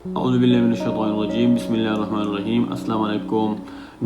اعوذ باللہ من الشیطان الرجیم، بسم اللہ الرحمن الرحیم۔ السلام علیکم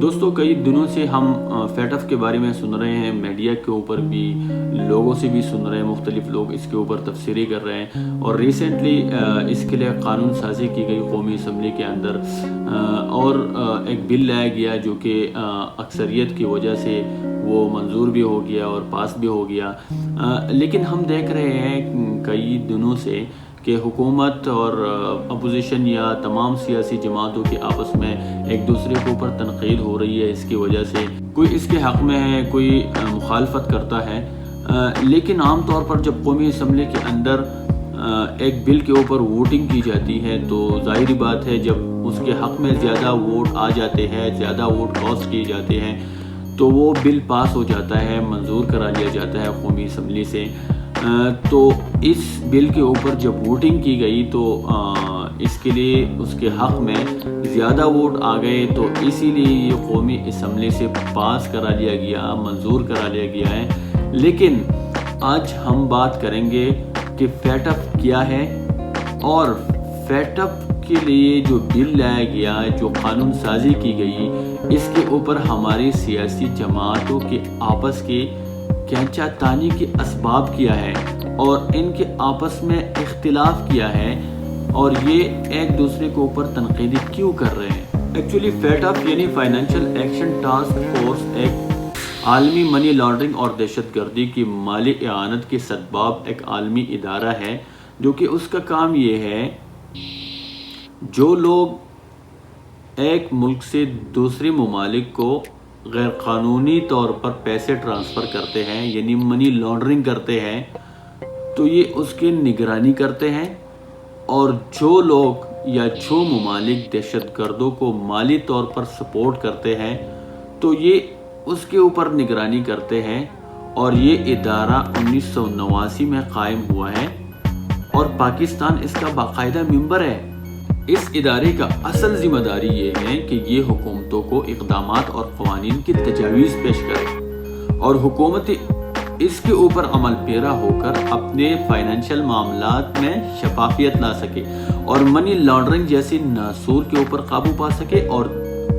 دوستو، کئی دنوں سے ہم فیٹف کے بارے میں سن رہے ہیں، میڈیا کے اوپر بھی لوگوں سے بھی سن رہے ہیں، مختلف لوگ اس کے اوپر تفسیری کر رہے ہیں، اور ریسنٹلی اس کے لیے قانون سازی کی گئی قومی اسمبلی کے اندر، اور ایک بل لایا گیا جو کہ اکثریت کی وجہ سے وہ منظور بھی ہو گیا اور پاس بھی ہو گیا۔ لیکن ہم دیکھ رہے ہیں کئی دنوں سے کہ حکومت اور اپوزیشن یا تمام سیاسی جماعتوں کے آپس میں ایک دوسرے کے اوپر تنقید ہو رہی ہے۔ اس کی وجہ سے کوئی اس کے حق میں ہے، کوئی مخالفت کرتا ہے، لیکن عام طور پر جب قومی اسمبلی کے اندر ایک بل کے اوپر ووٹنگ کی جاتی ہے تو ظاہری بات ہے جب اس کے حق میں زیادہ ووٹ آ جاتے ہیں، زیادہ ووٹ کاسٹ کیے جاتے ہیں تو وہ بل پاس ہو جاتا ہے، منظور کرا لیا جاتا ہے قومی اسمبلی سے۔ تو اس بل کے اوپر جب ووٹنگ کی گئی تو اس کے لیے اس کے حق میں زیادہ ووٹ آ گئے، تو اسی لیے یہ قومی اسمبلی سے پاس کرا لیا گیا، منظور کرا لیا گیا ہے۔ لیکن آج ہم بات کریں گے کہ فیٹف کیا ہے، اور فیٹف کے لیے جو بل لایا گیا، جو قانون سازی کی گئی، اس کے اوپر ہماری سیاسی جماعتوں کے آپس کے کھینچا تانی کے اسباب کیا ہے، اور ان کے آپس میں اختلاف کیا ہے، اور یہ ایک دوسرے کے اوپر تنقیدی کیوں کر رہے ہیں۔ ایکچولی فیٹف یعنی فائنینشل ایکشن ٹاسک فورس ایک عالمی منی لانڈرنگ اور دہشت گردی کی مالی اعانت کے سبب ایک عالمی ادارہ ہے، جو کہ اس کا کام یہ ہے جو لوگ ایک ملک سے دوسرے ممالک کو غیر قانونی طور پر پیسے ٹرانسفر کرتے ہیں، یعنی منی لانڈرنگ کرتے ہیں، تو یہ اس کی نگرانی کرتے ہیں، اور جو لوگ یا جو ممالک دہشت گردوں کو مالی طور پر سپورٹ کرتے ہیں تو یہ اس کے اوپر نگرانی کرتے ہیں۔ اور یہ ادارہ 1989 میں قائم ہوا ہے، اور پاکستان اس کا باقاعدہ ممبر ہے۔ اس ادارے کا اصل ذمہ داری یہ ہے کہ یہ حکومتوں کو اقدامات اور قوانین کی تجاویز پیش کرے، اور حکومت اس کے اوپر عمل پیرا ہو کر اپنے فائنینشل معاملات میں شفافیت لا سکے، اور منی لانڈرنگ جیسی ناسور کے اوپر قابو پا سکے، اور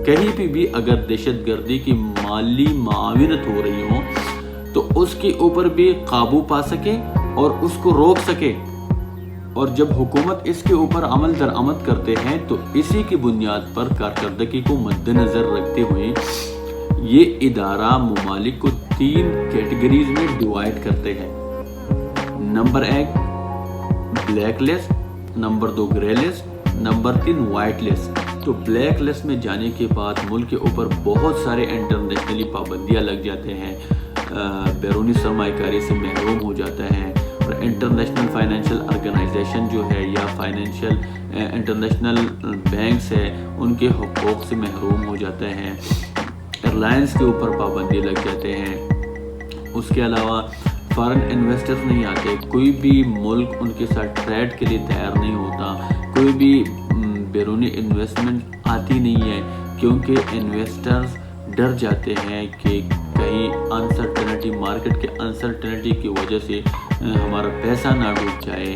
کہیں بھی اگر دہشت گردی کی مالی معاونت ہو رہی ہو تو اس کے اوپر بھی قابو پا سکے اور اس کو روک سکے۔ اور جب حکومت اس کے اوپر عمل درآمد کرتے ہیں تو اسی کی بنیاد پر کارکردگی کو مد نظر رکھتے ہوئے یہ ادارہ ممالک کو 3 کیٹیگریز میں ڈیوائیڈ کرتے ہیں۔ Number 1 black list, number 2 grey list, number 3 white list. تو بلیک لسٹ میں جانے کے بعد ملک کے اوپر بہت سارے انٹرنیشنلی پابندیاں لگ جاتے ہیں، بیرونی سرمایہ کاری سے محروم ہو جاتا ہے، اور انٹرنیشنل فائنینشیل آرگنائزیشن جو ہے یا فائنینشیل انٹرنیشنل بینکس ہے ان کے حقوق سے محروم ہو جاتے ہیں، ایئرلائنس کے اوپر پابندی لگ جاتے ہیں۔ اس کے علاوہ فارن انویسٹرز نہیں آتے، کوئی بھی ملک ان کے ساتھ ٹریڈ کے لیے تیار نہیں ہوتا، کوئی بھی بیرونی انویسٹمنٹ آتی نہیں ہے، کیونکہ انویسٹرز ڈر جاتے ہیں کہ کہیں انسرٹنٹی، مارکیٹ کے انسرٹنٹی کی وجہ سے ہمارا پیسہ نہ ڈوب جائے۔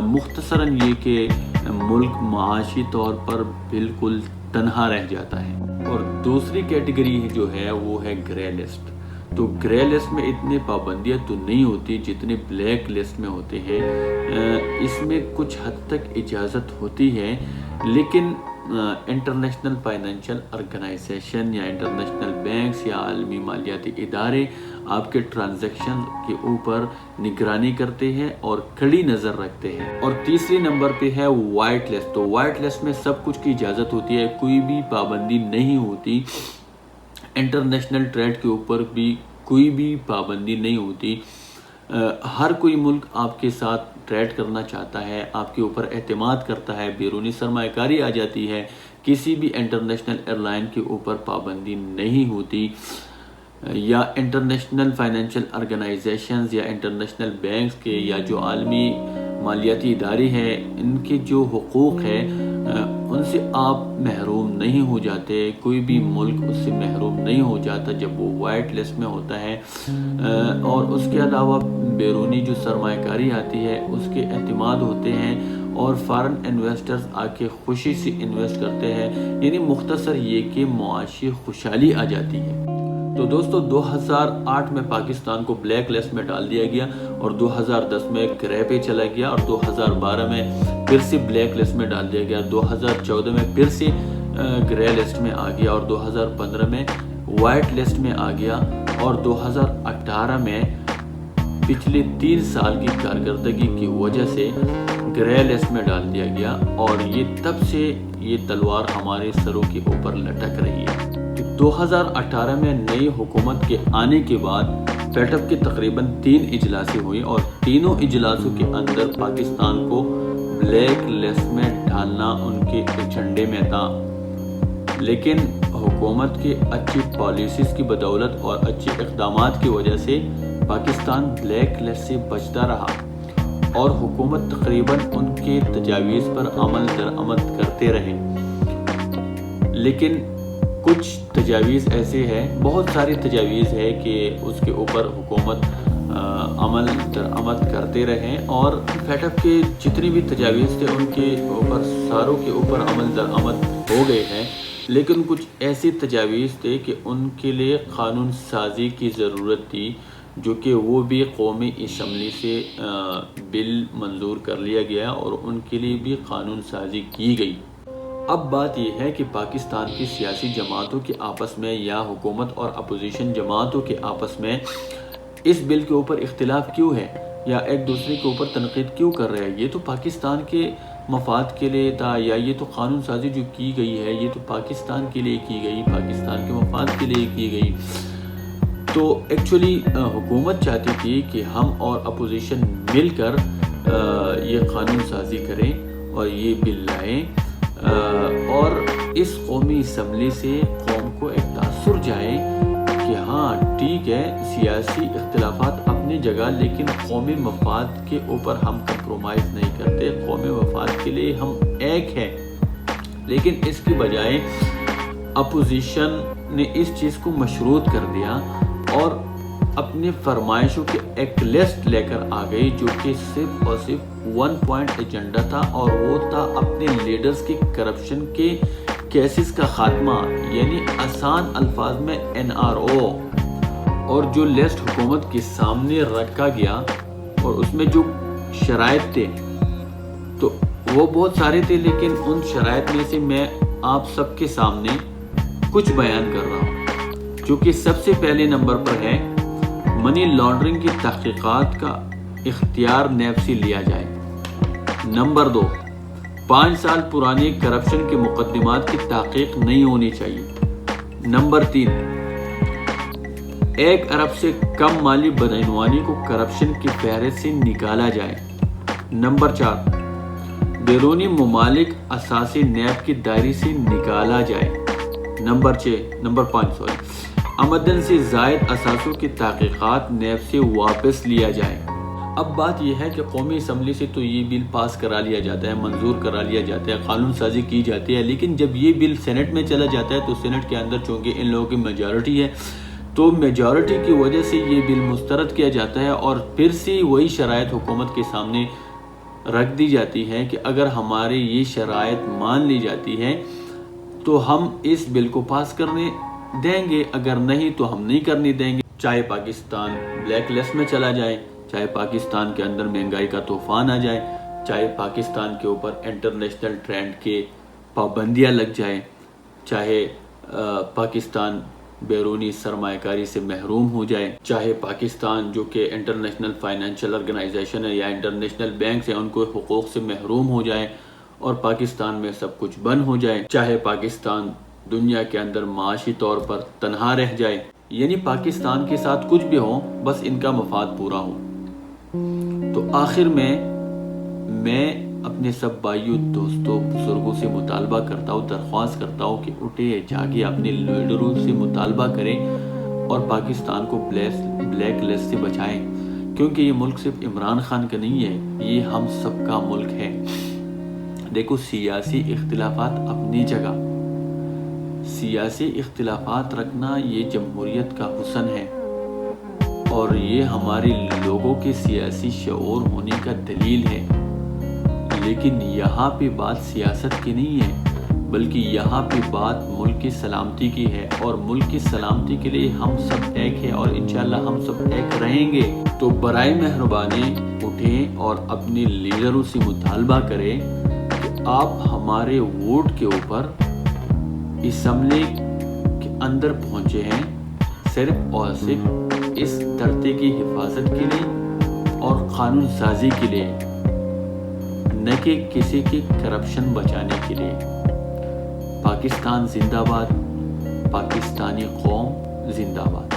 مختصراً یہ کہ ملک معاشی طور پر بالکل تنہا رہ جاتا ہے۔ اور دوسری کیٹیگری جو ہے وہ ہے گرے لسٹ۔ تو گرے لسٹ میں اتنے پابندیاں تو نہیں ہوتی جتنے بلیک لسٹ میں ہوتے ہیں۔ اس میں کچھ حد تک اجازت ہوتی ہے، لیکن انٹرنیشنل فائنینشیل آرگنائزیشن یا انٹرنیشنل بینکس یا عالمی مالیاتی ادارے آپ کے ٹرانزیکشن کے اوپر نگرانی کرتے ہیں اور کڑی نظر رکھتے ہیں۔ اور تیسری نمبر پہ ہے وائٹ لسٹ۔ تو وائٹ لسٹ میں سب کچھ کی اجازت ہوتی ہے، کوئی بھی پابندی نہیں ہوتی، انٹرنیشنل ٹریڈ کے اوپر بھی کوئی بھی پابندی نہیں ہوتی۔ ہر کوئی ملک آپ کے ساتھ ٹریڈ کرنا چاہتا ہے، آپ کے اوپر اعتماد کرتا ہے، بیرونی سرمایہ کاری آ جاتی ہے، کسی بھی انٹرنیشنل ایئرلائن کے اوپر پابندی نہیں ہوتی، یا انٹرنیشنل فائنینشیل آرگنائزیشنز یا انٹرنیشنل بینکس کے یا جو عالمی مالیاتی ادارے ہیں ان کے جو حقوق ہے ان سے آپ محروم نہیں ہو جاتے، کوئی بھی ملک اس سے محروم نہیں ہو جاتا جب وہ وائٹ لسٹ میں ہوتا ہے۔ اور اس کے علاوہ بیرونی جو سرمایہ کاری آتی ہے اس کے اعتماد ہوتے ہیں، اور فارن انویسٹرز آ کے خوشی سے انویسٹ کرتے ہیں، یعنی مختصر یہ کہ معاشی خوشحالی آ جاتی ہے۔ تو دوستو 2008 میں پاکستان کو بلیک لسٹ میں ڈال دیا گیا اور 2010 میں گرے پہ چلا گیا اور 2012 میں پھر سے بلیک لسٹ میں ڈال دیا گیا، 2014 میں پھر سے گرے لسٹ میں آ گیا اور 2015 میں وائٹ لسٹ میں آ گیا اور 2018 میں پچھلے 3 سال کی کارکردگی کی وجہ سے گرے لسٹ میں ڈال دیا گیا اور یہ تب سے یہ تلوار ہمارے سروں کے اوپر لٹک رہی ہے۔ 2018 میں نئی حکومت کے آنے کے بعد فیٹ اپ کے تقریباً 3 اجلاسیں ہوئی اور تینوں اجلاسوں کے اندر پاکستان کو بلیک لسٹ میں ڈالنا ان کے ایجنڈے میں تھا، لیکن حکومت کے اچھی پالیسیز کی بدولت اور اچھے اقدامات کی وجہ سے پاکستان بلیک لسٹ سے بچتا رہا اور حکومت تقریباً ان کے تجاویز پر عمل درآمد کرتے رہے۔ لیکن کچھ تجاویز ایسے ہیں، بہت ساری تجاویز ہے کہ اس کے اوپر حکومت عمل درآمد کرتے رہیں اور فیٹ اپ کے جتنی بھی تجاویز تھے ان کے اوپر ساروں کے اوپر عمل درآمد ہو گئے ہیں، لیکن کچھ ایسی تجاویز تھے کہ ان کے لیے قانون سازی کی ضرورت تھی، جو کہ وہ بھی قومی اسمبلی سے بل منظور کر لیا گیا اور ان کے لیے بھی قانون سازی کی گئی۔ اب بات یہ ہے کہ پاکستان کی سیاسی جماعتوں کے آپس میں یا حکومت اور اپوزیشن جماعتوں کے آپس میں اس بل کے اوپر اختلاف کیوں ہے یا ایک دوسرے کے اوپر تنقید کیوں کر رہے ہیں؟ یہ تو پاکستان کے مفاد کے لیے تھا، یا یہ تو قانون سازی جو کی گئی ہے یہ تو پاکستان کے لیے کی گئی، پاکستان کے مفاد کے لیے کی گئی۔ تو ایکچولی حکومت چاہتی تھی کہ ہم اور اپوزیشن مل کر یہ قانون سازی کریں اور یہ بل لائیں اور اس قومی اسمبلی سے قوم کو ایک تاثر جائے کہ ہاں ٹھیک ہے، سیاسی اختلافات اپنی جگہ، لیکن قومی مفاد کے اوپر ہم کمپرومائز نہیں کرتے، قومی مفاد کے لیے ہم ایک ہیں۔ لیکن اس کی بجائے اپوزیشن نے اس چیز کو مشروط کر دیا اور اپنے فرمائشوں کے ایک لسٹ لے کر آ گئی، جو کہ صرف اور صرف 1 پوائنٹ ایجنڈا تھا اور وہ تھا اپنے لیڈرز کے کرپشن کے کیسز کا خاتمہ، یعنی آسان الفاظ میں NRO۔ اور جو لسٹ حکومت کے سامنے رکھا گیا اور اس میں جو شرائط تھے تو وہ بہت سارے تھے، لیکن ان شرائط میں سے میں آپ سب کے سامنے کچھ بیان کر رہا ہوں، جو کہ سب سے پہلے نمبر پر ہے منی لانڈرنگ کی تحقیقات کا اختیار نیب سے لیا جائے۔ نمبر 2، 5 سال پرانے کرپشن کے مقدمات کی تحقیق نہیں ہونی چاہیے۔ نمبر 3، 1 ارب سے کم مالی بدعنوانی کو کرپشن کی فہرست سے نکالا جائے۔ نمبر 4، بیرونی ممالک اساسی نیب کی دائرے سے نکالا جائے۔ نمبر 5، آمدن سے زائد اثاثوں کی تحقیقات نیب سے واپس لیا جائے۔ اب بات یہ ہے کہ قومی اسمبلی سے تو یہ بل پاس کرا لیا جاتا ہے، منظور کرا لیا جاتا ہے، قانون سازی کی جاتی ہے، لیکن جب یہ بل سینٹ میں چلا جاتا ہے تو سینٹ کے اندر چونکہ ان لوگوں کی میجارٹی ہے تو میجارٹی کی وجہ سے یہ بل مسترد کیا جاتا ہے اور پھر سے وہی شرائط حکومت کے سامنے رکھ دی جاتی ہے کہ اگر ہمارے یہ شرائط مان لی جاتی ہے تو ہم اس بل کو پاس کرنے دیں گے، اگر نہیں تو ہم نہیں کرنے دیں گے۔ چاہے پاکستان بلیک لسٹ میں چلا جائے، چاہے پاکستان کے اندر مہنگائی کا طوفان آ جائے، چاہے پاکستان کے اوپر انٹرنیشنل ٹرینڈ کے پابندیاں لگ جائیں، چاہے پاکستان بیرونی سرمایہ کاری سے محروم ہو جائے، چاہے پاکستان جو کہ انٹرنیشنل فائنینشیل آرگنائزیشن ہے یا انٹرنیشنل بینکس ہیں ان کو حقوق سے محروم ہو جائے اور پاکستان میں سب کچھ بند ہو جائے، چاہے پاکستان دنیا کے اندر معاشی طور پر تنہا رہ جائے، یعنی پاکستان کے ساتھ کچھ بھی ہو، بس ان کا مفاد پورا ہو۔ تو آخر میں اپنے سب بھائیوں، دوستوں، بزرگوں سے مطالبہ کرتا ہوں، درخواست کرتا ہوں کہ اٹھے جاگے اپنے لیڈروں سے مطالبہ کریں اور پاکستان کو بلیک لسٹ سے بچائیں، کیونکہ یہ ملک صرف عمران خان کا نہیں ہے، یہ ہم سب کا ملک ہے۔ دیکھو، سیاسی اختلافات اپنی جگہ، سیاسی اختلافات رکھنا یہ جمہوریت کا حسن ہے اور یہ ہمارے لوگوں کے سیاسی شعور ہونے کا دلیل ہے، لیکن یہاں پہ بات سیاست کی نہیں ہے، بلکہ یہاں پہ بات ملک کی سلامتی کی ہے، اور ملک کی سلامتی کے لیے ہم سب ایک ہیں اور انشاءاللہ ہم سب ایک رہیں گے۔ تو برائے مہربانی اٹھیں اور اپنے لیڈروں سے مطالبہ کریں کہ آپ ہمارے ووٹ کے اوپر اسمبلی کے اندر پہنچے ہیں صرف اور صرف اس دھرتی کی حفاظت کے لیے اور قانون سازی کے لیے، نہ کہ کسی کی کرپشن بچانے کے لیے۔ پاکستان زندہ باد، پاکستانی قوم زندہ باد۔